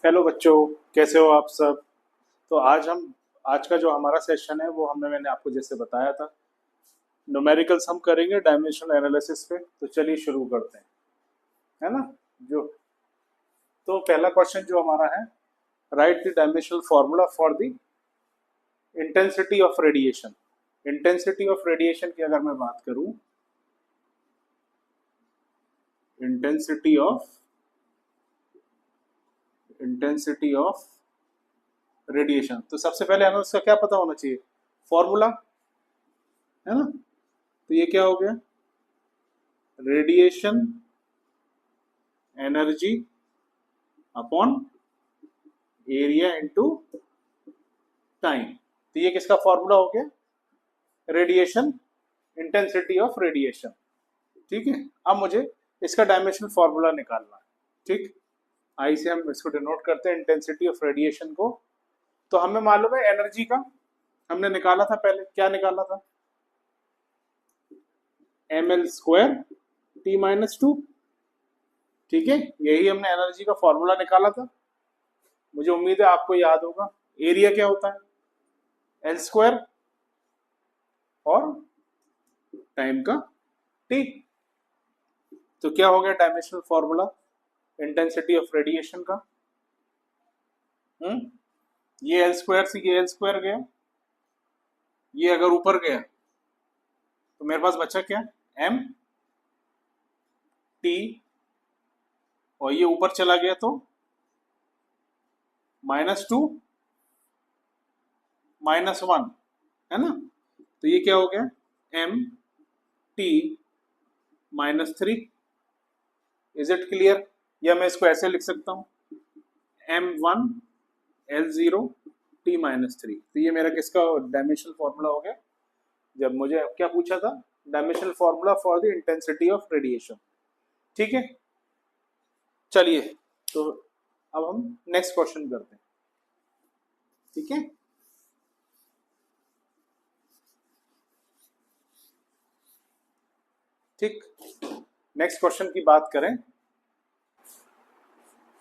Hello बच्चों, कैसे हो आप सब। तो आज का जो हमारा सेशन है वो मैंने आपको जैसे बताया था, न्यूमेरिकल्स हम करेंगे डायमेंशनल एनालिसिस पे। तो चलिए शुरू करते हैं, है ना। जो तो पहला क्वेश्चन जो हमारा है, right the dimensional formula for the intensity of radiation. Intensity of radiation की अगर मैं बात करूं, intensity of intensity of radiation, तो सबसे पहले हमें उसका क्या पता होना चाहिए, फॉर्मूला, है ना। तो ये क्या हो गया, radiation energy upon area into time. तो ये किसका फॉर्मूला हो गया, रेडिएशन, इंटेंसिटी ऑफ रेडिएशन। ठीक है, अब मुझे इसका डायमेंशनल फॉर्मूला निकालना है। ठीक, आई से हम इसको डिनोट करते हैं इंटेंसिटी ऑफ रेडिएशन को। तो हमें मालूम है एनर्जी का, हमने निकाला था पहले, क्या निकाला था, ml स्क्वायर T-2। ठीक है, यही हमने एनर्जी का फॉर्मूला निकाला था। मुझे उम्मीद है आपको याद होगा। एरिया क्या होता है, एल स्क्वायर, और टाइम का टी। तो क्या हो गया dimensional formula intensity of radiation का। ये एल स्क्वायर से ये एल स्क्वायर गया, ये अगर ऊपर गया तो मेरे पास बचा क्या, एम टी, और ये ऊपर चला गया तो -2 -1, है ना। तो ये क्या हो गया, M T -3। Is it clear, या मैं इसको ऐसे लिख सकता हूँ, m1 L0 T-3। तो ये मेरा किसका डायमेंशनल फॉर्मूला हो गया, जब मुझे क्या पूछा था, dimensional formula for the intensity of radiation. ठीक है, चलिए तो अब हम नेक्स्ट क्वेश्चन करते हैं। ठीक है, ठीक, नेक्स्ट क्वेश्चन की बात करें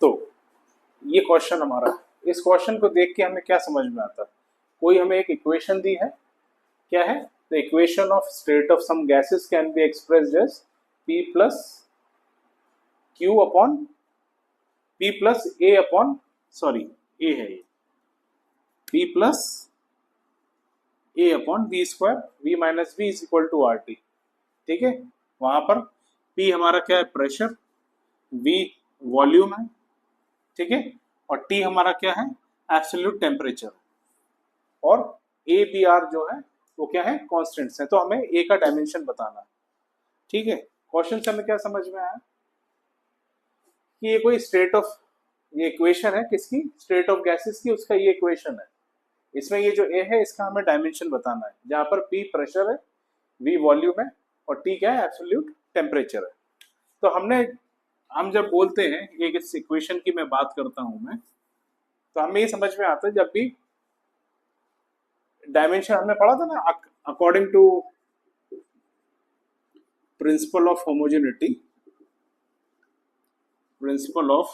तो ये क्वेश्चन हमारा, इस क्वेश्चन को देख के हमें क्या समझ में आता है, कोई हमें एक इक्वेशन दी है, क्या है, the equation of state of some gases can be expressed as P plus Q upon P plus A upon, sorry A है ये, P plus A upon V square, V minus V is equal to RT। ठीक है, वहां पर P हमारा क्या है, pressure, V volume है, ठीक है, और T हमारा क्या है, एब्सोल्यूट टेम्परेचर, और A B R जो है वो क्या है, कॉन्स्टेंट्स है। तो हमें A का डायमेंशन बताना है। ठीक है, क्वेश्चन से हमें क्या समझ में आया कि ये कोई स्टेट ऑफ, ये इक्वेशन है किसकी, स्टेट ऑफ गैसेस की, उसका ये इक्वेशन है। इसमें ये जो A है इसका हमें डायमेंशन बताना है, जहां पर P प्रेशर है, V वॉल्यूम है, और T क्या है, एब्सोल्यूट टेम्परेचर है। तो हम जब बोलते हैं, एक इस इक्वेशन की मैं बात करता हूं मैं, तो हमें ये समझ में आता है, जब भी डायमेंशन हमने पढ़ा था ना, according to principle of homogeneity, principle of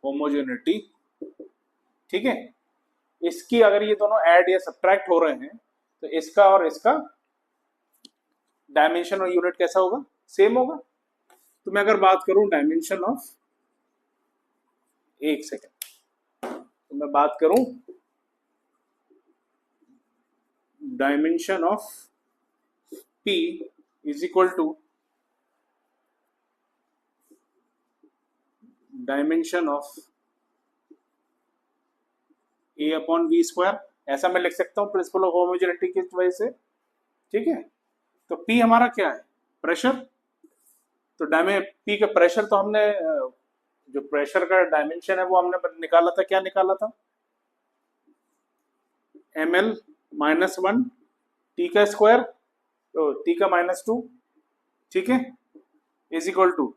homogeneity, ठीक है, इसकी अगर ये दोनों ऐड या सब्ट्रैक्ट हो रहे हैं तो इसका और इसका डायमेंशन और यूनिट कैसा होगा, सेम होगा। तो मैं अगर बात करूं डायमेंशन ऑफ, एक सेकेंड, तो मैं बात करूं dimension of P is equal to dimension of A upon V square, ऐसा मैं लिख सकता हूं प्रिंसिपल ऑफ होमोजेनिटी की वजह से। ठीक है, तो P हमारा क्या है, प्रेशर। तो P का प्रेशर, तो हमने जो प्रेशर का डायमेंशन है वो हमने निकाला था, क्या निकाला था, ml -1 T का स्क्वायर, तो T का -2, ठीक है, is equal to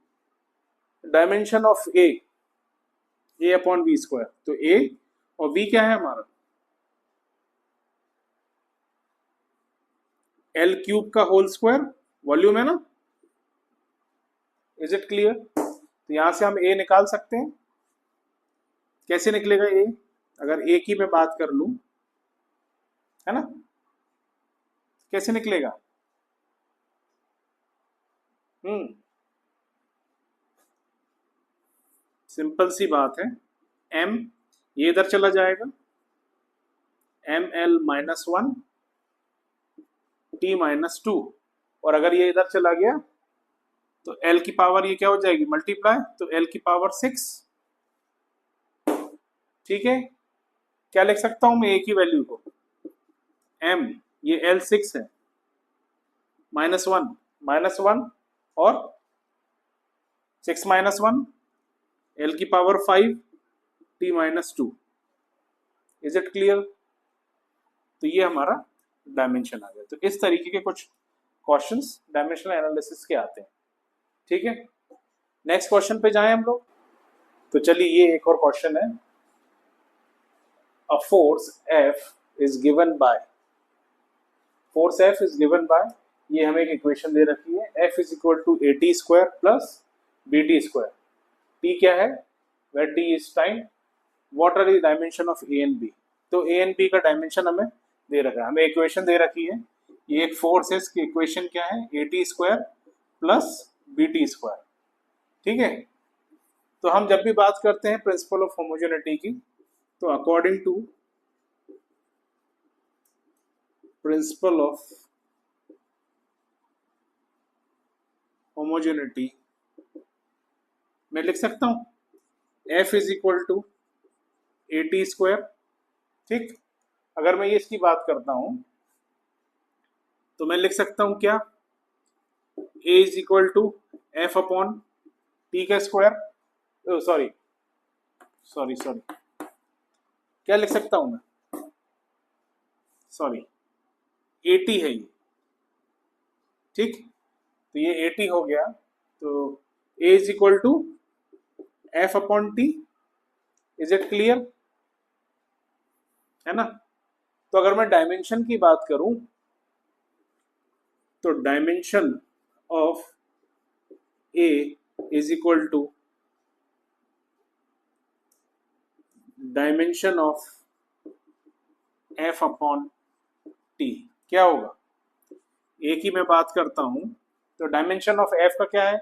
dimension of A upon V square. तो A और V क्या है हमारा, L क्यूब का होल स्क्वायर, वॉल्यूम है ना। इज इट क्लियर, तो यहां से हम A निकाल सकते हैं, कैसे निकलेगा ए? अगर ए की मैं बात कर लूं, है ना, कैसे निकलेगा? सिंपल सी बात है, एम ये इधर चला जाएगा, M L minus one T minus two, और अगर ये इधर चला गया तो एल की पावर ये क्या हो जाएगी, मल्टीप्लाई, तो एल की पावर 6। ठीक है, क्या लिख सकता हूं मैं ए की वैल्यू को, एम ये एल 6 है, माइनस वन और 6 माइनस वन, एल की power 5 T minus to. Is it clear? तो ये हमारा डायमेंशन आ गया। तो इस तरीके के कुछ क्वेश्चंस डायमेंशनल एनालिसिस के आते हैं। ठीक है, नेक्स्ट क्वेश्चन पे जाएं हम लोग। तो चलिए, ये एक और क्वेश्चन है, a force F is given by, force F is given by, ये हमें एक इक्वेशन दे रखी है, F is equal to A T square plus B T square. T क्या है, where T is time, what are the dimension of A and B. तो A and B का डायमेंशन हमें दे रखा है, हमें इक्वेशन दे रखी है, ये एक फोर्स है, इसकी इक्वेशन क्या है, A T square plus B T square. ठीक है, तो हम जब भी बात करते हैं प्रिंसिपल ऑफ होमोजेनिटी की, तो according to principle of homogeneity मैं लिख सकता हूं F is equal to A T square. ठीक, अगर मैं ये इसकी बात करता हूं तो मैं लिख सकता हूं क्या, A is equal to F upon T का स्क्वायर, सॉरी सॉरी सॉरी, क्या लिख सकता हूं मैं, सॉरी, 80 है ये। ठीक, तो ये 80 हो गया, तो A is equal to F upon T. Is it clear, है ना? तो अगर मैं डायमेंशन की बात करूं तो dimension of A is equal to dimension of F upon T. क्या होगा, ए की मैं बात करता हूं तो डायमेंशन ऑफ F का क्या है,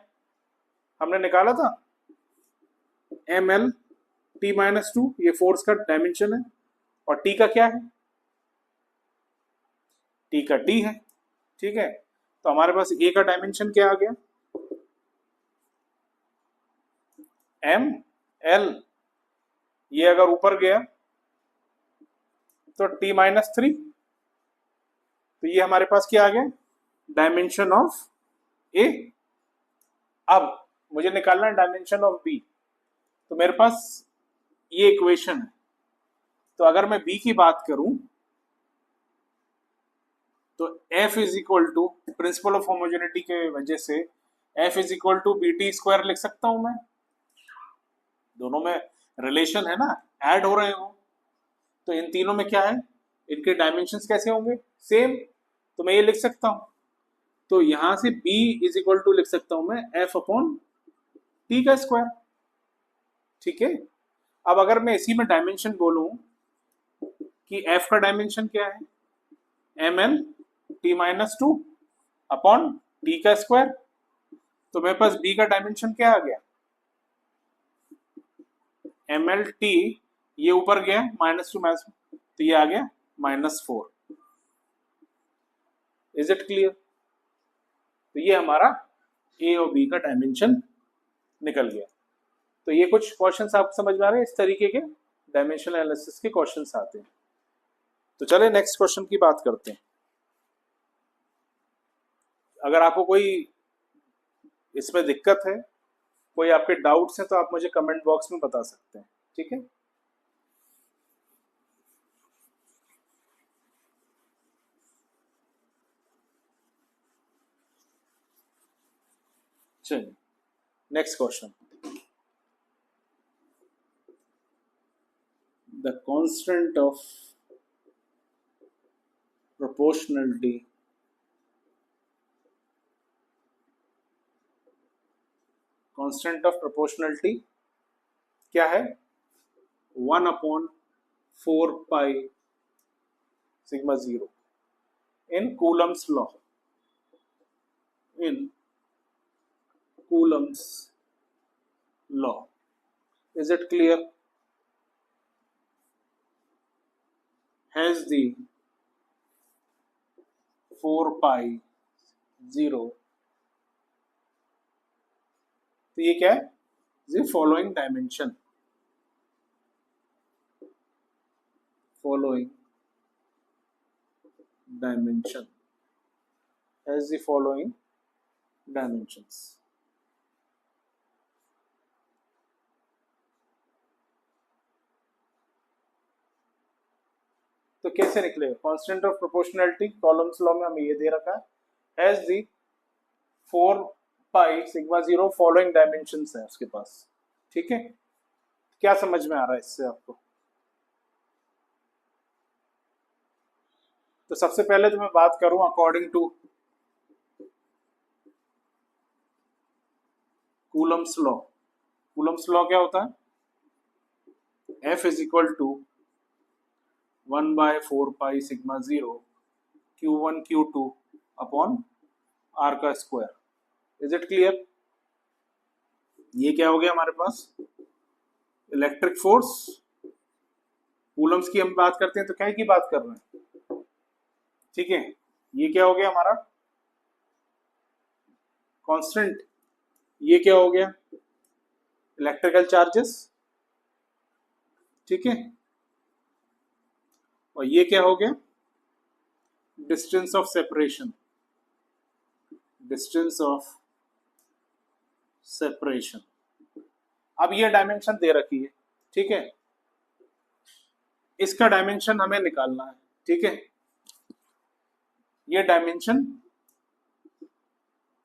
हमने निकाला था M L T minus two, ये फोर्स का डायमेंशन है, और टी का क्या है, टी का टी है। ठीक है, तो हमारे पास ए का डायमेंशन क्या आ गया, एम एल, ये अगर ऊपर गया तो टी माइनस थ्री, तो ये हमारे पास क्या आ गया, डायमेंशन ऑफ ए। अब मुझे निकालना है डायमेंशन ऑफ बी, तो मेरे पास ये इक्वेशन है, तो अगर मैं बी की बात करूं तो F is equal to principle of homogeneity के वजह से F is equal to B T square लिख सकता हूं मैं, दोनों में रिलेशन है ना, ऐड हो रहे हो, तो इन तीनों में क्या है, इनके डायमेंशंस कैसे होंगे, सेम, तो मैं ये लिख सकता हूं, तो यहां से B इज इक्वल टू लिख सकता हूं मैं F अपॉन टी का स्क्वायर। ठीक है, अब अगर मैं इसी में डायमेंशन बोलूं कि F का डायमेंशन क्या है, M L T minus two upon T का स्क्वायर, तो मेरे पास B का डायमेंशन क्या आ गया, एम एल टी, ये ऊपर गया माइनस टू माइनस, तो ये आ गया -4। Is it clear? तो ये हमारा ए और बी का डायमेंशन निकल गया। तो ये कुछ क्वेश्चंस आप समझ में आ रहे हैं, इस तरीके के डायमेंशनल एनालिसिस के क्वेश्चंस आते हैं। तो चले नेक्स्ट क्वेश्चन की बात करते हैं। अगर आपको कोई इसमें दिक्कत है, कोई आपके डाउट्स हैं, तो आप मुझे कमेंट बॉक्स में बता सकते हैं। ठीक है, चलिए next question, the constant of proportionality constant of proportionality क्या है, 1/4 pi sigma 0 in Coulomb's law. In Coulomb's law. Is it clear? Has the 4 pi 0, तो ये क्या है? The following dimension. Following dimension has the following dimensions. तो कैसे निकलेगा? Constant of proportionality columns law में हमें ये दे रखा है, has the 4 pi sigma 0 following dimensions है उसके पास। ठीक है, क्या समझ में आ रहा है इससे आपको? तो सबसे पहले तो मैं बात करूं according to Coulomb's law. Coulomb's law क्या होता है? F is equal to 1/4 pi sigma 0 Q1 Q2 upon R का स्क्वायर। Is it clear? ये क्या हो गया हमारे पास? Electric force. कूलम्स की हम बात करते हैं तो क्या की बात कर रहे हैं? ठीक है, ये क्या हो गया हमारा? कांस्टेंट। ये क्या हो गया? Electrical charges. ठीक है, और ये क्या हो गया? Distance of separation. Distance of separation. अब ये डायमेंशन दे रखी है, ठीक है, इसका डायमेंशन हमें निकालना है। ठीक है, ये dimension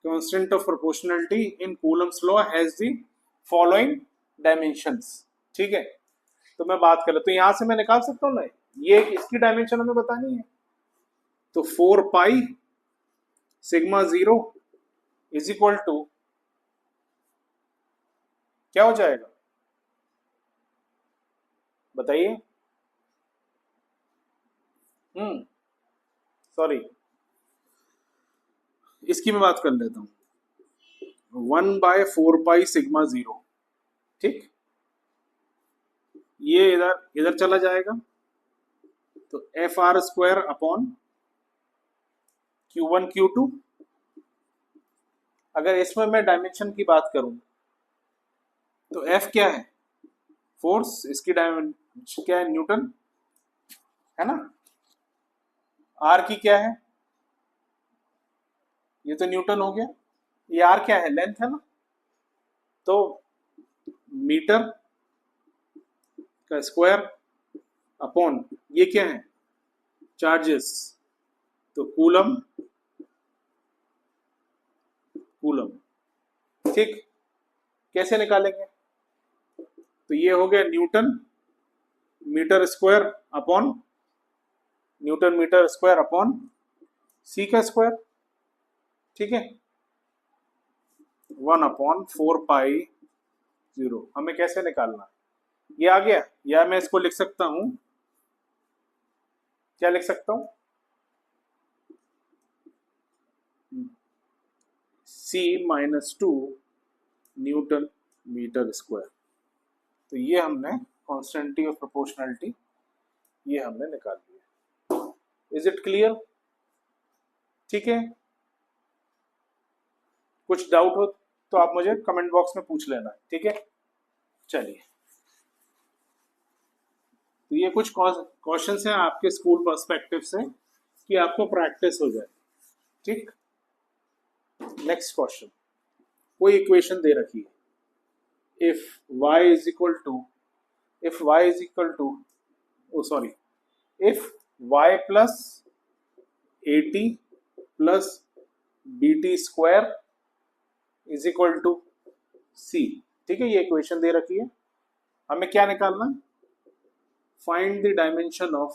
constant of proportionality in Coulomb's law has the following dimensions. ठीक है, तो मैं बात कर, तो यहां से मैं निकाल सकता हूं ना, ये इसकी डायमेंशन हमें बतानी है। तो 4 pi sigma 0 is equal to क्या हो जाएगा? बताइए। सॉरी, इसकी मैं बात कर लेता हूं। 1/4 पाई सिग्मा 0। ठीक, ये इधर इधर चला जाएगा, तो FR square upon Q1 Q2। अगर इसमें मैं डायमेंशन की बात करूं तो F क्या है? फोर्स। इसकी डायमेंशन क्या है? न्यूटन, है ना। R की क्या है? ये तो न्यूटन हो गया। ये R क्या है? लेंथ है ना। तो मीटर का स्क्वायर अपॉन ये क्या है? चार्जेस। तो कूलम, कूलम। ठीक, कैसे निकालेंगे? तो ये हो गया newton metre square upon newton metre square upon C का स्क्वायर। ठीक है, 1/4 पाई 0। हमें कैसे निकालना? ये आ गया, या मैं इसको लिख सकता हूं, क्या लिख सकता हूं? C-2 Newton metre square. तो ये हमने कॉन्स्टेंटी ऑफ प्रोपोर्शनैलिटी ये हमने निकाल लिया। Is it clear? ठीक है, कुछ डाउट हो तो आप मुझे कमेंट बॉक्स में पूछ लेना। ठीक है, चलिए, तो ये कुछ क्वेश्चंस हैं आपके स्कूल पर्सपेक्टिव से कि आपको प्रैक्टिस हो जाए। ठीक, नेक्स्ट क्वेश्चन, कोई इक्वेशन दे रखी है। If y is equal to if y is equal to if y plus 80 plus bt square is equal to c। ठीक है, ये इक्वेशन दे रखी है, हमें क्या निकालना? Find the dimension of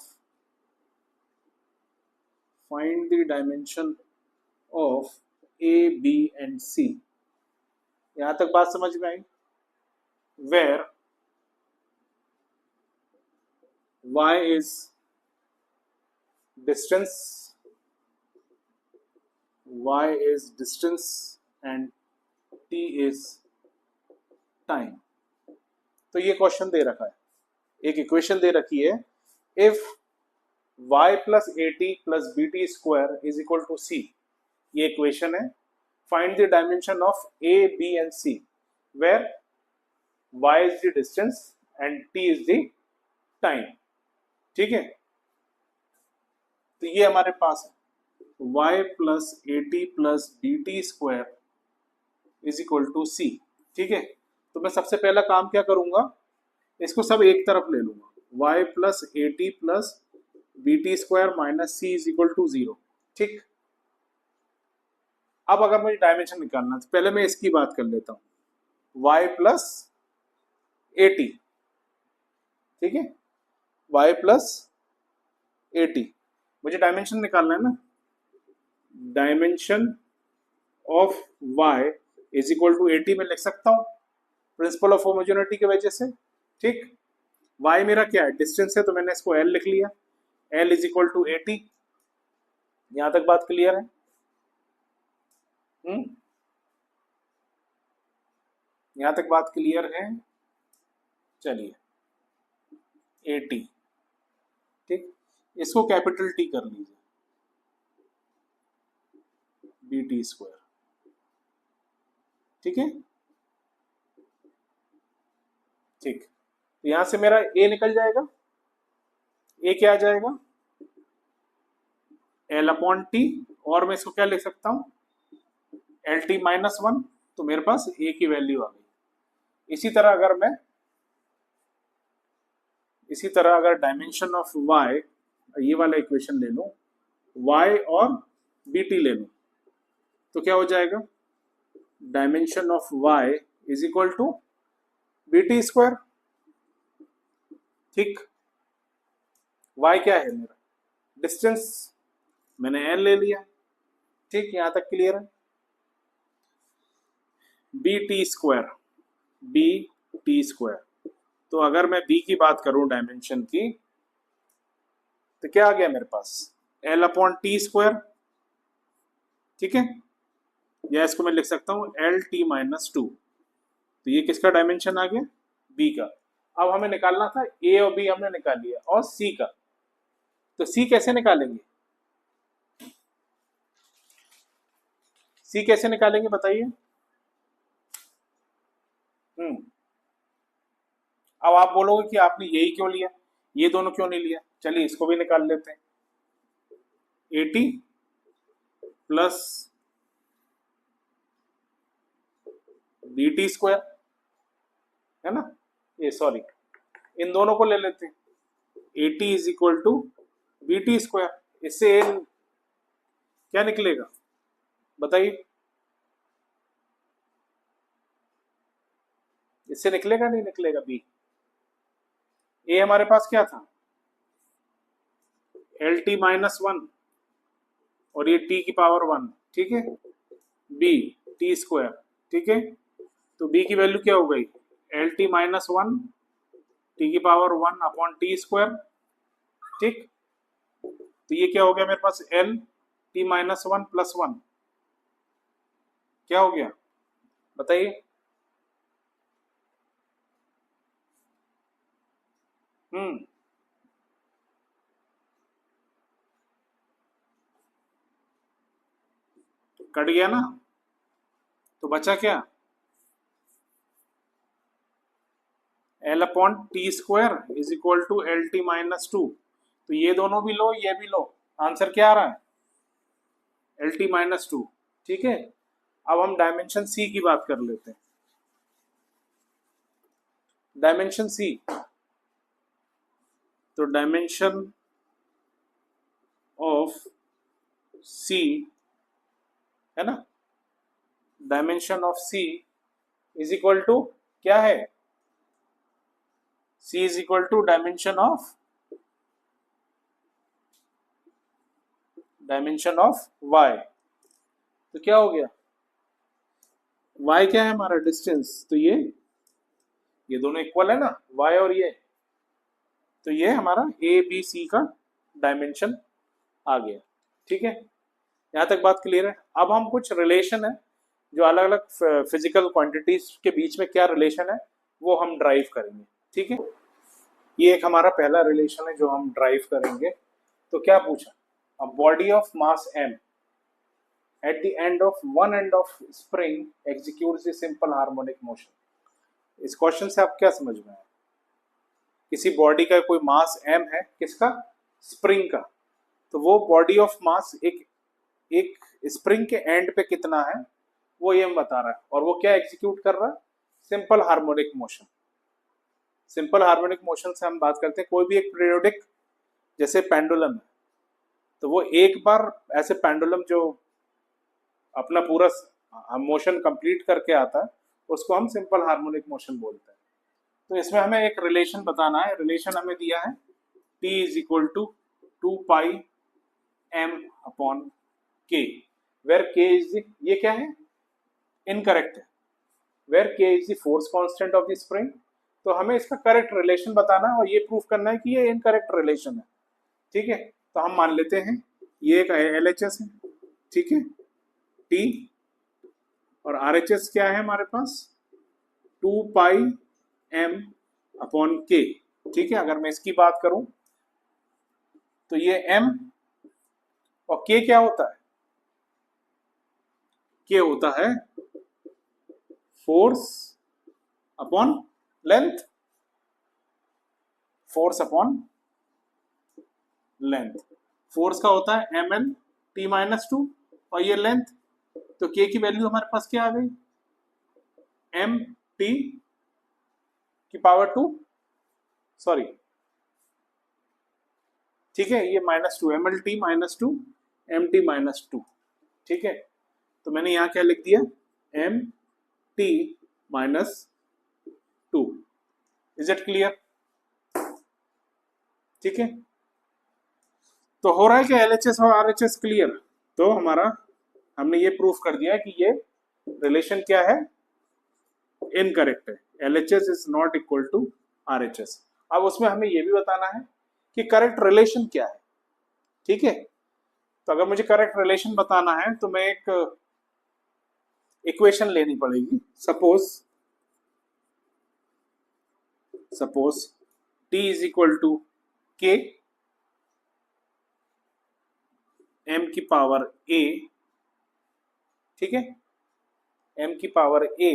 a b and c। यहां तक बात समझ में आई? Where y is distance, y is distance and t is time. तो ये क्वेश्चन दे रखा है, एक इक्वेशन दे रखी है, if y plus A T plus B T square is equal to c, ये इक्वेशन है. Find the dimension of a b and c where y is the distance and t is the time. ठीक है, तो ये हमारे पास है y plus A T plus B T square is equal to c. ठीक है, तो मैं सबसे पहला काम क्या करूंगा, इसको सब एक तरफ ले लूंगा, y plus A T plus B T square minus C is equal to 0. ठीक, अब अगर मुझे डायमेंशन निकालना है तो पहले मैं इसकी बात कर लेता हूं, y प्लस ए टी. ठीक है, y प्लस ए टी, मुझे डायमेंशन निकालना है ना, dimension of y is equal to A T में लिख सकता हूं प्रिंसिपल ऑफ होमोजेनिटी की वजह से. ठीक, y मेरा क्या है, डिस्टेंस है, तो मैंने इसको l लिख लिया, l is equal to A T. यहां तक बात क्लियर है? यहां तक बात क्लियर है? चलिए, ए टी. ठीक, इसको कैपिटल टी कर लीजिए, बी टी स्क्वायर. ठीक है, ठीक, तो यहां से मेरा ए निकल जाएगा, ए क्या आ जाएगा, एल अपॉन टी, और मैं इसको क्या लिख सकता हूं, एल टी माइनस 1. तो मेरे पास ए की वैल्यू आ गई. इसी तरह अगर डायमेंशन ऑफ y, ये वाला इक्वेशन ले लूं, y और बी टी ले लूं, तो क्या हो जाएगा, dimension of y is equal to B T square. ठीक, y क्या है मेरा, डिस्टेंस, मैंने l ले लिया. ठीक, यहां तक क्लियर है? B T square, B T square. तो अगर मैं b की बात करूं डायमेंशन की, तो क्या आ गया मेरे पास, l अपॉन टी स्क्वायर. ठीक है, या इसको मैं लिख सकता हूं एल टी माइनस 2. तो ये किसका डायमेंशन आ गया, b का. अब हमें निकालना था a और b, हमने निकाल लिया, और c का. तो c कैसे निकालेंगे, c कैसे निकालेंगे बताइए. अब आप बोलोगे कि आपने यही क्यों लिया, ये दोनों क्यों नहीं लिया. चलिए इसको भी निकाल लेते हैं, A T plus B T square, है ना, ये सॉरी, इन दोनों को ले लेते हैं, A T is equal to B T square. इससे क्या निकलेगा बताइए, इससे निकलेगा नहीं निकलेगा बी. ए हमारे पास क्या था, एल टी माइनस 1, और ये टी की पावर 1. ठीक है, बी टी स्क्वायर. ठीक है, तो b की वैल्यू क्या हो गई, एल टी माइनस 1 टी की पावर 1 अपॉन टी स्क्वायर. ठीक, तो ये क्या हो गया मेरे पास, एल टी माइनस 1 प्लस 1, क्या हो गया बताइए. कट गया ना, तो बचा क्या, L upon T square is equal to L T minus 2. तो ये दोनों भी लो, ये भी लो, आंसर क्या आ रहा है, एल टी माइनस 2. ठीक है, अब हम डायमेंशन सी की बात कर लेते हैं. डायमेंशन सी, तो डायमेंशन ऑफ सी है ना, dimension of C is equal to क्या है, c is equal to dimension of y. तो क्या हो गया, y क्या है हमारा, डिस्टेंस. तो ये दोनों इक्वल है ना, y और ये. तो ये हमारा ए बी सी का डायमेंशन आ गया। ठीक है, यहाँ तक बात क्लियर है। अब हम कुछ रिलेशन है जो अलग अलग फिजिकल क्वांटिटीज के बीच में क्या रिलेशन है वो हम ड्राइव करेंगे। ठीक है, ये एक हमारा पहला रिलेशन है जो हम ड्राइव करेंगे। तो क्या पूछा, a body of mass m at the end of one end of spring executes the simple harmonic motion। इस क्वेश्चन से आप क्या समझ में आया, किसी बॉडी का कोई मास m है, किसका, स्प्रिंग का, तो वो बॉडी ऑफ मास एक स्प्रिंग के एंड पे कितना है वो ये बता रहा है, और वो क्या एग्जीक्यूट कर रहा है, simple harmonic motion. Simple harmonic motion से हम बात करते हैं कोई भी एक पीरियोडिक, जैसे पेंडुलम है, तो वो एक बार ऐसे पेंडुलम जो अपना पूरा मोशन कंप्लीट करके आता है उसको हम सिंपल हार्मोनिक मोशन बोलते हैं। तो इसमें हमें एक रिलेशन बताना है। रिलेशन हमें दिया है t is equal to 2 pi m upon k, where k is ये क्या है, इनकरेक्ट है, where k is the force constant of the spring. तो हमें इसका करेक्ट रिलेशन बताना है और ये प्रूफ करना है कि ये इनकरेक्ट रिलेशन है। ठीक है, तो हम मान लेते हैं ये एक LHS है, ठीक है, T और RHS क्या है हमारे पास, 2 पाई m अपॉन k। ठीक है, अगर मैं इसकी बात करूं तो ये m और k क्या होता है, k होता है force upon length, force upon length. Force का होता है ml t-2 और ये लेंथ, तो k की वैल्यू हमारे पास क्या आ गई, m t की पावर 2, सॉरी, ठीक है, ये -2 mlt -2 mt -2। ठीक है, तो मैंने यहां क्या लिख दिया, mt -2। Is it clear? ठीक है, तो हो रहा है कि LHS और RHS क्लियर। तो हमारा हमने ये प्रूफ कर दिया कि ये रिलेशन क्या है, इनकरेक्ट है, LHS is not equal to RHS। अब उसमें हमें ये भी बताना है कि करेक्ट रिलेशन क्या है। ठीक है, तो अगर मुझे करेक्ट रिलेशन बताना है तो मैं एक इक्वेशन लेनी पड़ेगी। Suppose t is equal to k m की पावर a, ठीक है, m की पावर a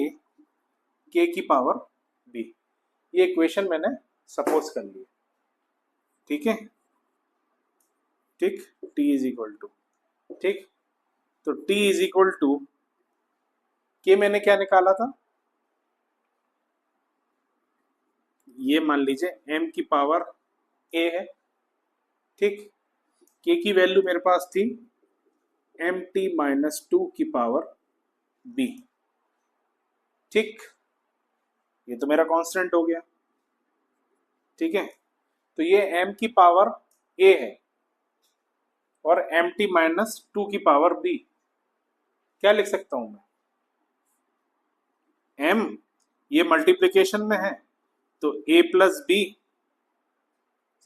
k की पावर b। ये इक्वेशन मैंने सपोज कर ली। ठीक है, ठीक, t इज इक्वल टू, ठीक, तो t is equal to k मैंने क्या निकाला था, ये मान लीजिए m की पावर a है, ठीक, k की वैल्यू मेरे पास थी mt -2 की पावर b। ठीक, ये तो मेरा कांस्टेंट हो गया। ठीक है, तो ये m की पावर a है और mt -2 की पावर b। क्या लिख सकता हूं मैं, m ये मल्टीप्लिकेशन में है तो a प्लस b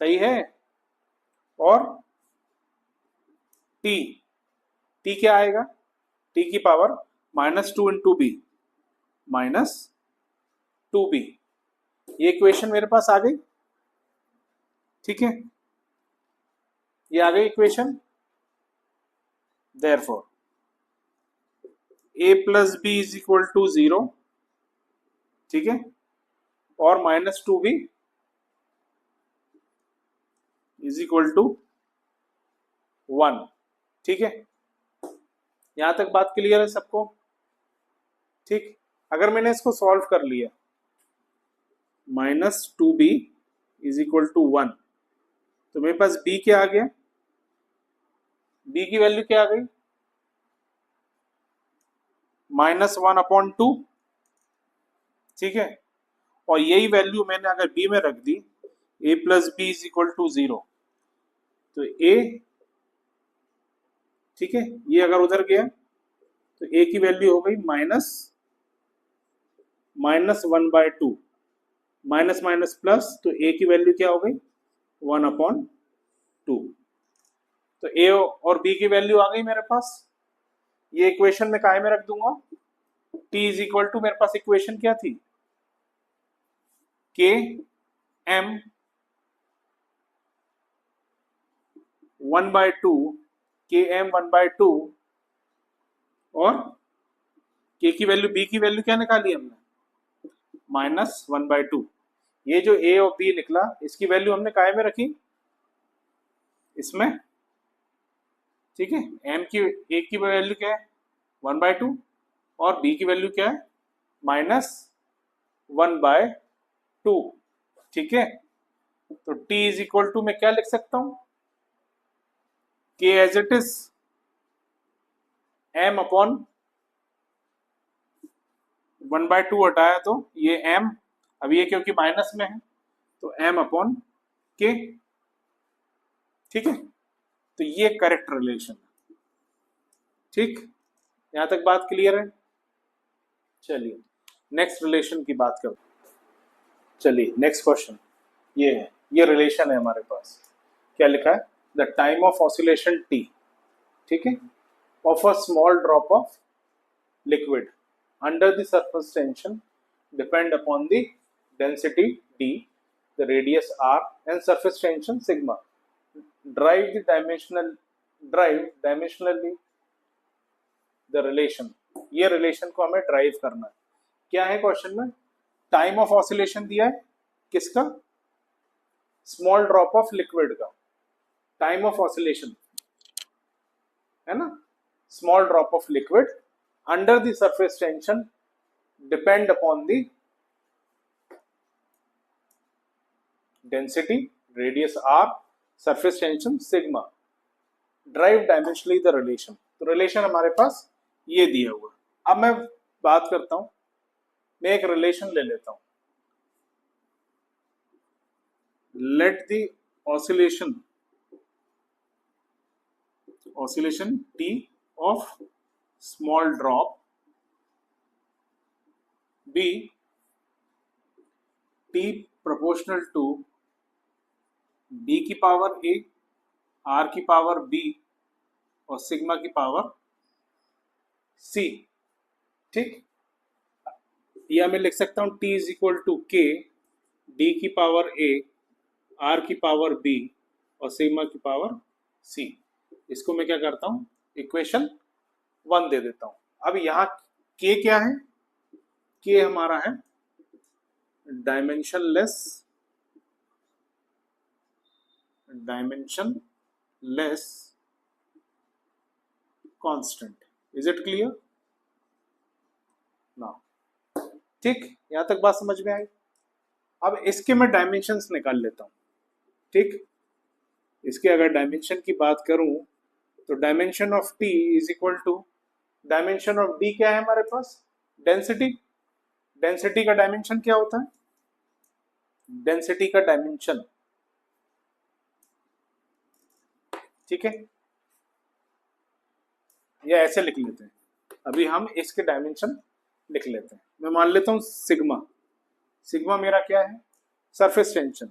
सही है, और t क्या आएगा, t की पावर -2 इंटू b -2b। ये इक्वेशन मेरे पास आ गई। ठीक है, ये आ गई equation. Therefore a plus B is equal to 0, ठीक है, और -2b इज इक्वल टू 1। ठीक है, यहां तक बात क्लियर है सबको? ठीक, अगर मैंने इसको सॉल्व कर लिया, -2b इज इक्वल टू 1, तो मेरे पास b क्या आ गया, b की वैल्यू क्या आ गई, -1/2। ठीक है, और यही वैल्यू मैंने अगर b में रख दी, a plus B is equal to 0, तो a, ठीक है, ये अगर उधर गया तो a की वैल्यू हो गई -1/2, माइनस माइनस प्लस, तो a की वैल्यू क्या हो गई 1/2। तो ए और बी की वैल्यू आ गई मेरे पास। ये इक्वेशन में काय में रख दूंगा, t इज इक्वल टू, मेरे पास इक्वेशन क्या थी, के एम 1/2, के एम 1/2 और के की वैल्यू, बी की वैल्यू क्या निकाली हमने, -1/2। ये जो ए और बी निकला इसकी वैल्यू हमने काय में रखी, इसमें, ठीक है। एम की, ए की वैल्यू क्या है 1/2 और बी की वैल्यू क्या है -1/2, ठीक है। तो t इज इक्वल टू मैं क्या लिख सकता हूं, k as it is m upon 1/2 हटाया तो ये m, अब ये क्योंकि माइनस में है तो m अपॉन k, ठीक है। तो ये करेक्ट रिलेशन, ठीक, यहां तक बात क्लियर है। चलिए नेक्स्ट रिलेशन की बात करते हैं। चलिए नेक्स्ट क्वेश्चन ये है, ये रिलेशन है हमारे पास, क्या लिखा है, the time of oscillation t, ठीक है, of a small drop of liquid under the surface tension depend upon the density d, the radius r and surface tension sigma. Drive dimensionally the relation. ये relation को हमें drive करना है। क्या है question में, टाइम ऑफ ऑसिलेशन दिया है, किसका, स्मॉल ड्रॉप ऑफ लिक्विड का टाइम ऑफ ऑसिलेशन है ना, small drop of liquid under the surface tension depend upon the density radius r surface tension sigma, drive dimensionally the relation. तो relation हमारे पास ये दिया हुआ। अब मैं बात करता हूं, मैं एक रिलेशन ले लेता हूं, let the oscillation t of small drop be t proportional to d की पावर a, r की पावर b और सिग्मा की पावर c, ठीक। या मैं लिख सकता हूं t is equal to k d की पावर a, r की पावर b और सिग्मा की पावर c। इसको मैं क्या करता हूं, इक्वेशन 1 दे देता हूं। अब यहां k क्या है, k हमारा है dimensionless constant. Is it clear now, ठीक, यहां तक बात समझ में आई। अब इसके मैं डायमेंशंस निकाल लेता हूं, ठीक। इसके अगर डायमेंशन की बात करूं तो dimension of t is equal to dimension of d, क्या है हमारे पास, डेंसिटी। डेंसिटी का डायमेंशन क्या होता है, डेंसिटी का डायमेंशन, ठीक है, या ऐसे लिख लेते हैं, अभी हम इसके डायमेंशन लिख लेते हैं। मैं मान लेता हूं सिग्मा, सिग्मा मेरा क्या है, surface tension,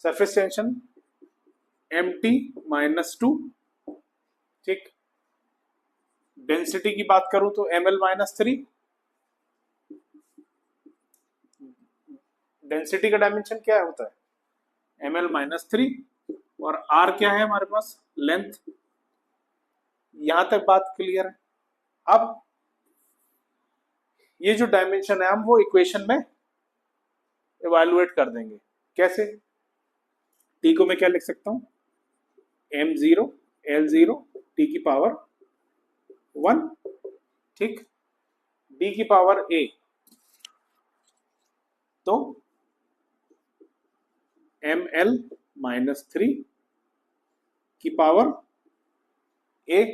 surface tension mt -2, ठीक। डेंसिटी की बात करूं तो ml -3, डेंसिटी का डायमेंशन क्या होता है ml -3 और r क्या है हमारे पास, लेंथ। यहां तक बात क्लियर है। अब ये जो डायमेंशन है हम वो इक्वेशन में इवैल्यूएट कर देंगे, कैसे, t को मैं क्या लिख सकता हूं, m0 l0 t की पावर 1, ठीक, d की पावर a, तो ml -3 की पावर a,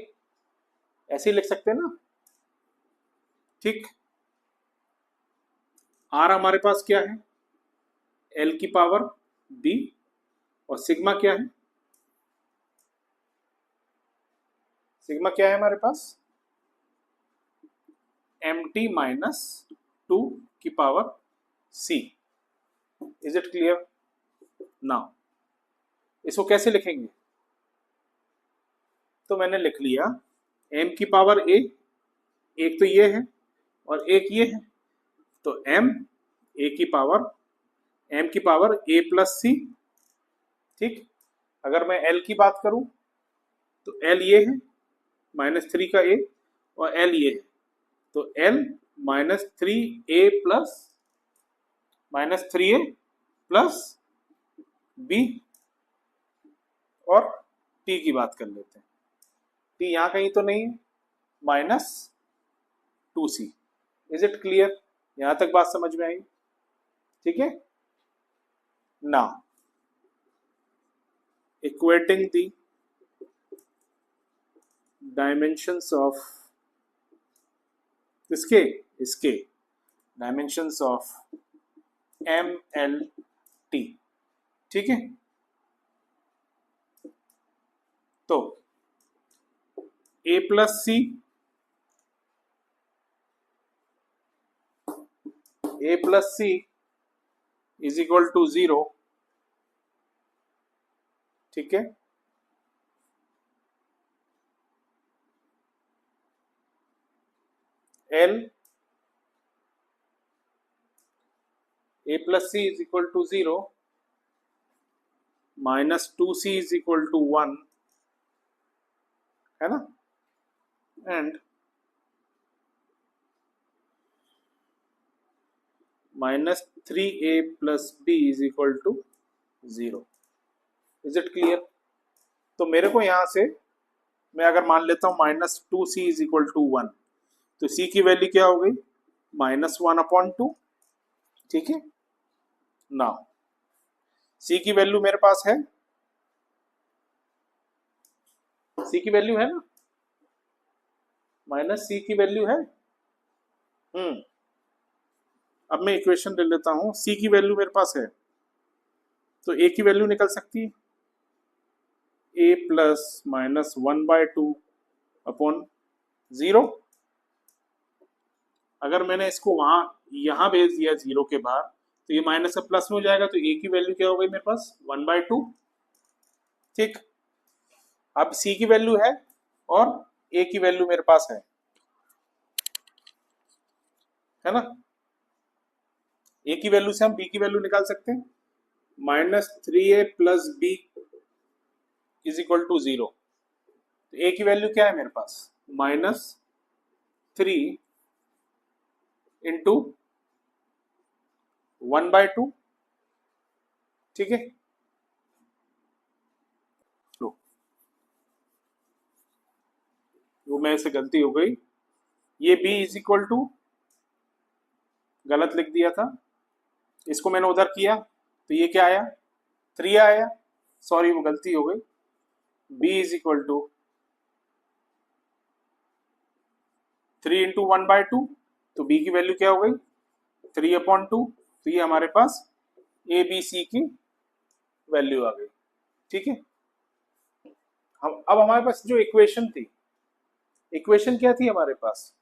ऐसे ही लिख सकते हैं ना, ठीक। r हमारे पास क्या है, l की पावर b और सिग्मा क्या है, सिग्मा क्या है हमारे पास, mt -2 की power c। Is it clear now, इसको कैसे लिखेंगे? तो मैंने लिख लिया m की पावर a, एक तो ये है और एक ये है, तो m की पावर a प्लस सी। ठीक, अगर मैं l की बात करूं तो l ये है -3 का a और l ये है, तो l -3a प्लस b। और t की बात कर लेते हैं, t यहां कहीं तो नहीं है, -2c। Is it clear? यहां तक बात समझ में आई? ठीक है ना, इक्वेटिंग द डायमेंशंस ऑफ इसके डायमेंशंस ऑफ MLT। ठीक है, तो a plus C is equal to 0। ठीक है, L a plus C is equal to 0 -2c is equal to 1, है ना, and -3a plus b is equal to 0। Is it clear? तो मेरे को यहां से मैं अगर मान लेता हूं -2c इज इक्वल टू 1, तो c की वैल्यू क्या हो गई? -1/2। ठीक है ना, c की वैल्यू मेरे पास है, c की वैल्यू है ना, -c की वैल्यू है। अब मैं इक्वेशन ले लेता हूं, c की वैल्यू मेरे पास है, तो a की वैल्यू निकल सकती है a प्लस -1/2/0। अगर मैंने इसको वहां यहां भेज दिया 0 के बाहर, तो ये माइनस से प्लस में हो जाएगा, तो a की वैल्यू क्या हो गई मेरे पास? 1/2। ठीक, अब c की वैल्यू है और a की वैल्यू मेरे पास है ना, a की वैल्यू से हम b की वैल्यू निकाल सकते हैं, -3a plus b is equal to 0। तो a की वैल्यू क्या है मेरे पास? -3 इंटू 1/2। ठीक है, लो, वो मेरे से गलती हो गई, ये b इज इक्वल टू गलत लिख दिया था, इसको मैंने उधर किया तो ये क्या आया? 3 आया, सॉरी वो गलती हो गई, b is equal to 3 into 1/2, तो b की वैल्यू क्या हो गई? 3/2। तो ये हमारे पास ए बी सी की वैल्यू आ गई। ठीक है, हम अब हमारे पास जो इक्वेशन थी, इक्वेशन क्या थी हमारे पास?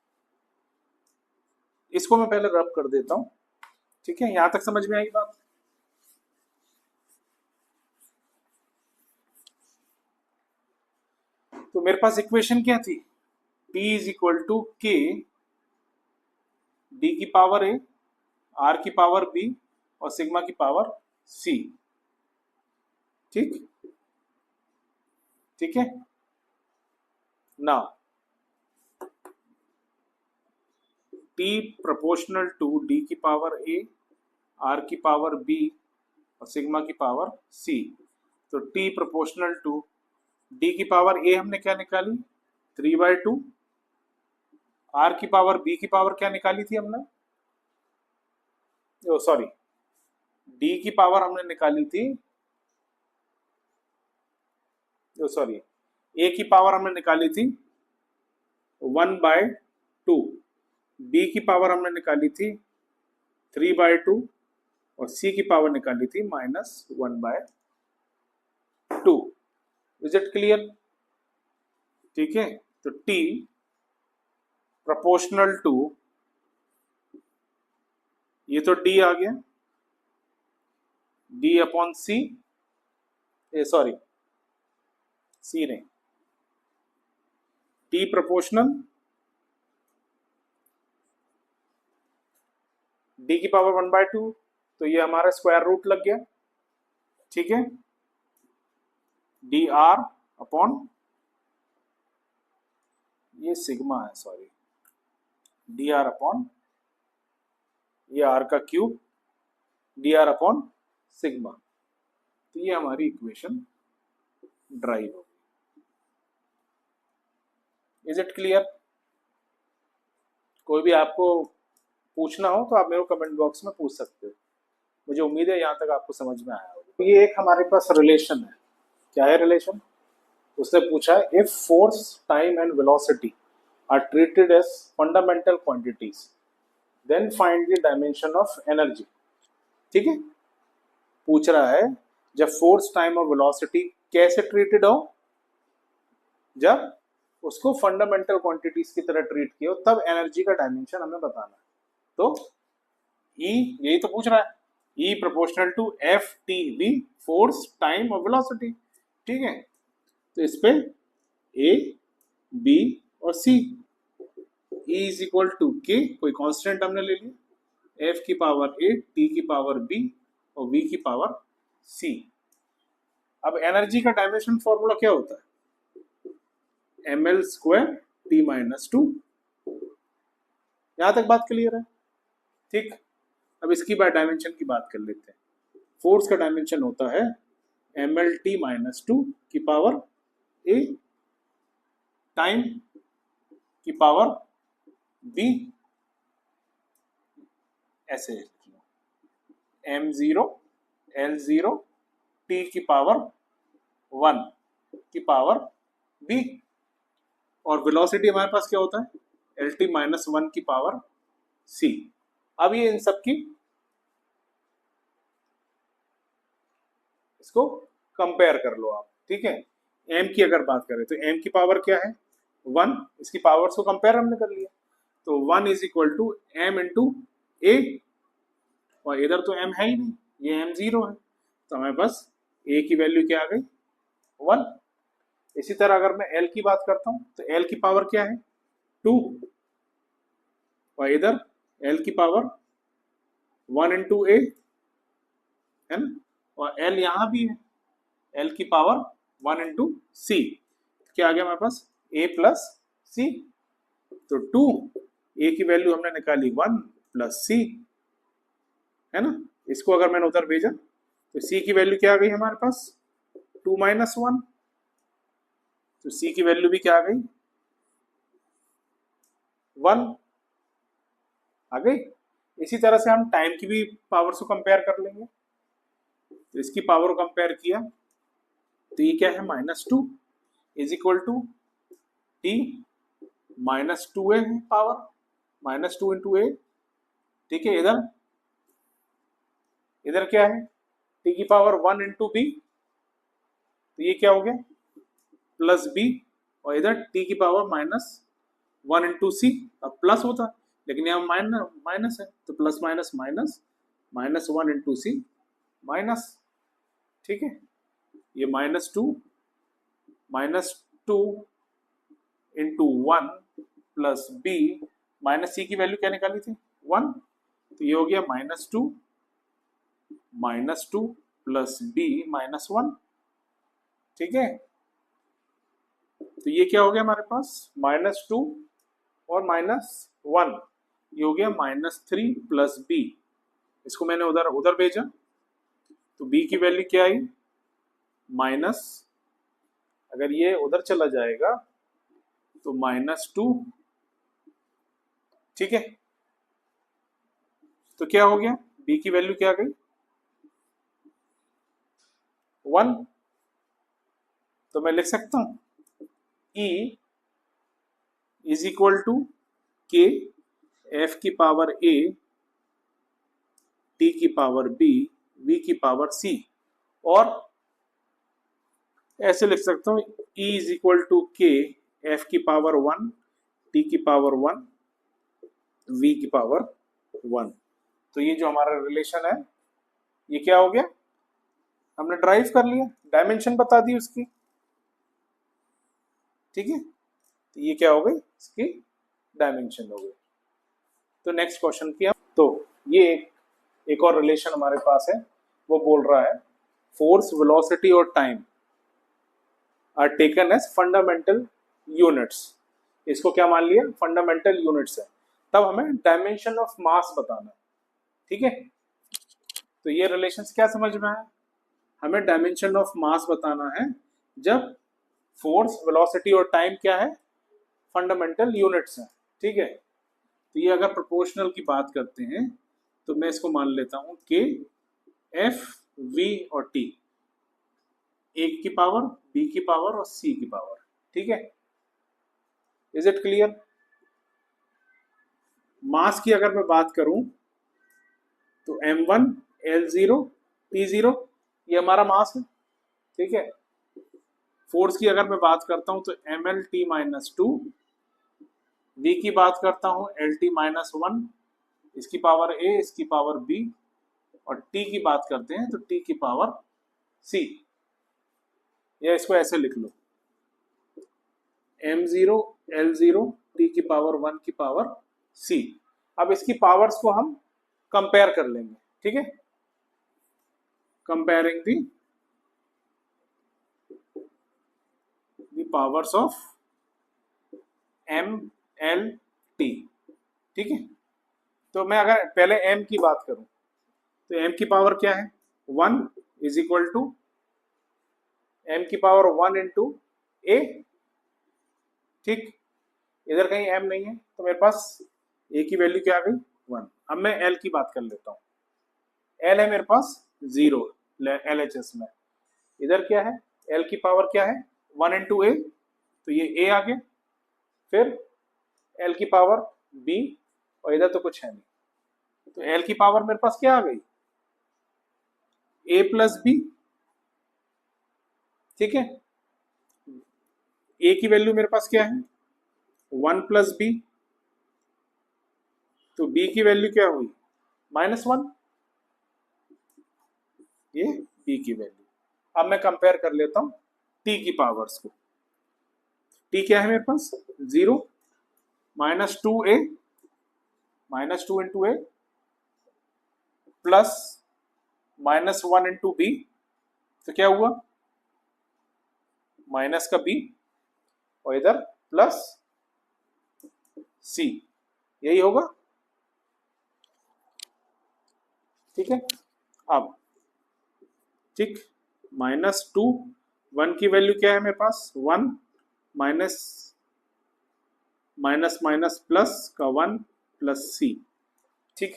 इसको मैं पहले रब कर देता हूं। ठीक है, यहां तक समझ में आई बात? तो मेरे पास इक्वेशन क्या थी? P इज इक्वल टू के डी की पावर ए, आर की पावर बी और सिग्मा की पावर सी। ठीक, ठीक है ना, T प्रोपोर्शनल टू डी की पावर ए, आर की पावर बी और सिग्मा की पावर सी। तो T प्रोपोर्शनल टू डी की पावर ए हमने क्या निकाली? 3/2। आर की पावर बी की पावर क्या निकाली थी हमने? सॉरी, डी की पावर हमने निकाली थी, सॉरी ए की पावर हमने निकाली थी 1/2, बी की पावर हमने निकाली थी 3/2 और सी की पावर निकाली थी -1/2। Is it clear? ठीक है, तो T प्रोपोर्शनल टू, ये तो D आ गया, D/C सॉरी सी नहीं, टी प्रोपोर्शनल डी की पावर 1/2, तो ये हमारा स्क्वायर रूट लग गया, ठीक है, डी आर अपॉन, ये सिग्मा है सॉरी, डी आर अपॉन ये आर का cube D R upon sigma. तो ये हमारी इक्वेशन ड्राइव होगी। Is it clear? कोई भी आपको पूछना हो तो आप मेरे को कमेंट बॉक्स में पूछ सकते हो। मुझे उम्मीद है यहाँ तक आपको समझ में आया होगा। ये एक हमारे पास रिलेशन है। क्या है रिलेशन? उसने पूछा है if force, time and velocity are treated as fundamental quantities then find the dimension of energy. ठीक है, पूछ रहा है जब फोर्स, टाइम और वेलोसिटी कैसे ट्रीटेड हो, जब उसको फंडामेंटल क्वांटिटीज की तरह ट्रीट किया हो, तब एनर्जी का डायमेंशन हमें बताना है। तो E यही तो पूछ रहा है, E proportional to F T V, force, time और वेलोसिटी। ठीक है, तो इस पे A, B और C, E is equal to K, कोई कांस्टेंट हमने ले लिया, F की पावर A, T की पावर B और V की पावर C। अब एनर्जी का डायमेंशन फॉर्मूला क्या होता है? ml square T minus 2। यहां तक बात क्लियर है? ठीक, अब इसकी डायमेंशन की बात कर लेते हैं। फोर्स का डायमेंशन होता है ml T माइनस 2 की पावर A, टाइम की पावर B, ऐसे m0 L0 T की पावर 1 की पावर B, और वेलोसिटी हमारे पास क्या होता है? LT माइनस 1 की पावर C। अब ये इन सब की इसको कंपेयर कर लो आप। ठीक है, m की अगर बात करें तो m की पावर क्या है? 1, इसकी पावर्स को कंपेयर हमने कर लिया, तो 1 is equal to m into a, और इधर तो m है ही नहीं, ये m0 है, तो हमारे पास a की वैल्यू क्या आ गई? 1। इसी तरह अगर मैं l की बात करता हूं तो l की पावर क्या है? 2, और इधर l की पावर 1 इंटू ए है ना, और l यहां भी है, l की पावर 1 इंटू सी। क्या आ गया हमारे पास? a प्लस सी। तो 2, a की वैल्यू हमने निकाली 1 प्लस सी, है ना। इसको अगर मैंने उधर भेजा तो c की वैल्यू क्या आ गई हमारे पास? 2 माइनस 1, तो c की वैल्यू भी क्या आ गई? 1 आ गई। इसी तरह से हम टाइम की भी पावर को कंपेयर कर लेंगे, तो इसकी पावर को कंपेयर किया तो ये क्या है? -2 is equal to T minus 2a है पावर, -2 इंटू ए। ठीक है, इधर इधर क्या है? t की पावर 1 इंटू बी, तो ये क्या हो गया? प्लस बी, और इधर t की पावर -1 इंटू सी। अब प्लस होता लेकिन यहाँ माइनस है, तो प्लस माइनस माइनस, -1 इंटू सी माइनस। ठीक है, ये -2 इंटू 1 प्लस बी, माइनस सी की वैल्यू क्या निकाली थी? 1, तो ये हो गया -2 प्लस बी -1। ठीक है, तो ये क्या हो गया हमारे पास? -2 और -1, ये हो गया -3 प्लस बी। इसको मैंने उधर भेजा तो b की वैल्यू क्या आई? माइनस, अगर ये उधर चला जाएगा तो -2। ठीक है, तो क्या हो गया? b की वैल्यू क्या आ गई? 1। तो मैं लिख सकता हूं E इज इक्वल टू के, एफ की पावर a, t की पावर b, v की पावर c, और ऐसे लिख सकता हूं E इज इक्वल टू के, एफ की पावर 1, t की पावर 1, v की पावर 1। तो ये जो हमारा रिलेशन है ये क्या हो गया? हमने ड्राइव कर लिया, डायमेंशन बता दी उसकी, ठीक है। तो ये क्या हो गई, इसकी डायमेंशन हो गई। तो नेक्स्ट क्वेश्चन की हम, तो ये एक और रिलेशन हमारे पास है, वो बोल रहा है फोर्स, वेलोसिटी और time are taken as fundamental units. इसको क्या मान लिया, फंडामेंटल यूनिट्स है। तब हमें डायमेंशन ऑफ मास बताना है, ठीक है। तो ये रिलेशंस क्या समझ में आया, हमें डायमेंशन ऑफ मास बताना है जब फोर्स, वेलोसिटी और टाइम क्या है, फंडामेंटल यूनिट्स हैं, ठीक है। तो ये अगर प्रोपोर्शनल की बात करते हैं तो मैं इसको मान लेता हूं के, एफ, वी और टी, ए की पावर, बी की पावर और सी की पावर, ठीक है। Is it clear. मास की अगर मैं बात करूं तो m1, l0, t0 ये हमारा मास है, ठीक है। फोर्स की अगर मैं बात करता हूं तो mlt-2, v की बात करता हूं lt-1, इसकी पावर a, इसकी पावर b, और t की बात करते हैं तो t की पावर c, या इसको ऐसे लिख लो m0, l0, t की पावर 1 की पावर c। अब इसकी पावर्स को हम कंपेयर कर लेंगे, ठीक है। Comparing the powers of m, l, t, ठीक है। तो मैं अगर पहले m की बात करूं तो m की पावर क्या है, 1 इज इक्वल टू m की पावर 1 इंटू a, ठीक। इधर कहीं m नहीं है तो मेरे पास a की वैल्यू क्या आ गई, 1। अब मैं l की बात कर लेता हूँ, l है मेरे पास 0 LHS में, इधर क्या है, l की पावर क्या है, 1 इंटू a, तो ये a आ गया, फिर l की पावर b, और इधर तो कुछ है नहीं, तो l की पावर मेरे पास क्या आ गई, a प्लस बी, ठीक है। a की वैल्यू मेरे पास क्या है, 1 प्लस बी, तो b की वैल्यू क्या हुई, -1, ये b की वैल्यू। अब मैं कंपेयर कर लेता हूं t की पावर्स को, t क्या है मेरे पास 0, -2a, -2 into a, plus -1 into B, तो क्या हुआ, माइनस का b, और इधर प्लस c, यही होगा, ठीक है। अब ठीक, -2, 1 की वैल्यू क्या है मेरे पास, 1, माइनस माइनस माइनस प्लस का 1 प्लस c, ठीक।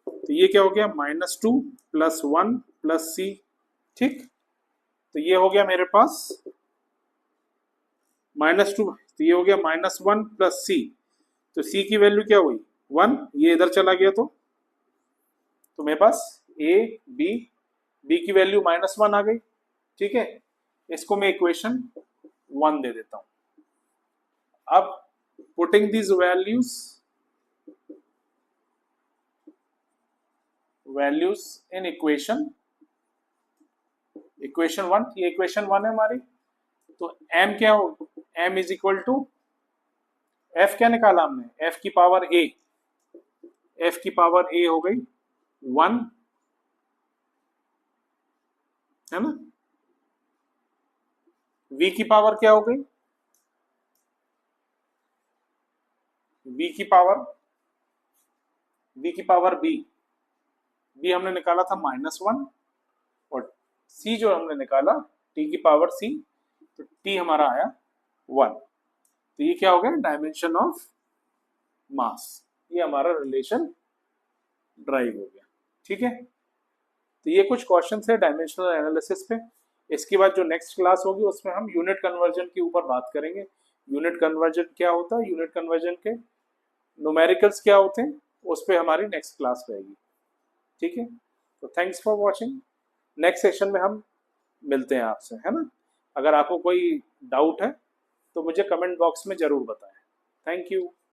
तो ये क्या हो गया, -2 प्लस 1 प्लस c, ठीक। तो ये हो गया मेरे पास -2, तो ये हो गया -1 प्लस c, तो c की वैल्यू क्या हुई, 1, ये इधर चला गया, तो मेरे पास a, b की वैल्यू -1 आ गई, ठीक है। इसको मैं इक्वेशन 1 दे देता हूं। अब putting these values in equation 1, ये इक्वेशन 1 है हमारी, तो m क्या हो, m is equal to, f क्या निकाला हमने, f की पावर a, f की पावर a हो गई 1, है ना। v की पावर क्या हो गई, v की पावर b हमने निकाला था -1, और c जो हमने निकाला t की पावर c, तो t हमारा आया 1। तो ये क्या हो गया, डायमेंशन ऑफ मास, ये हमारा रिलेशन ड्राइव हो गया, ठीक है। तो ये कुछ क्वेश्चन है डायमेंशनल एनालिसिस पे। इसके बाद जो नेक्स्ट क्लास होगी उसमें हम यूनिट कन्वर्जन के ऊपर बात करेंगे। यूनिट कन्वर्जन क्या होता है, यूनिट कन्वर्जन के न्यूमेरिकल्स क्या होते हैं, उस पर हमारी नेक्स्ट क्लास रहेगी, ठीक है। तो thanks for watching, next session में हम मिलते हैं आपसे, है ना। अगर आपको कोई डाउट है तो मुझे कमेंट बॉक्स में ज़रूर बताएं। Thank you.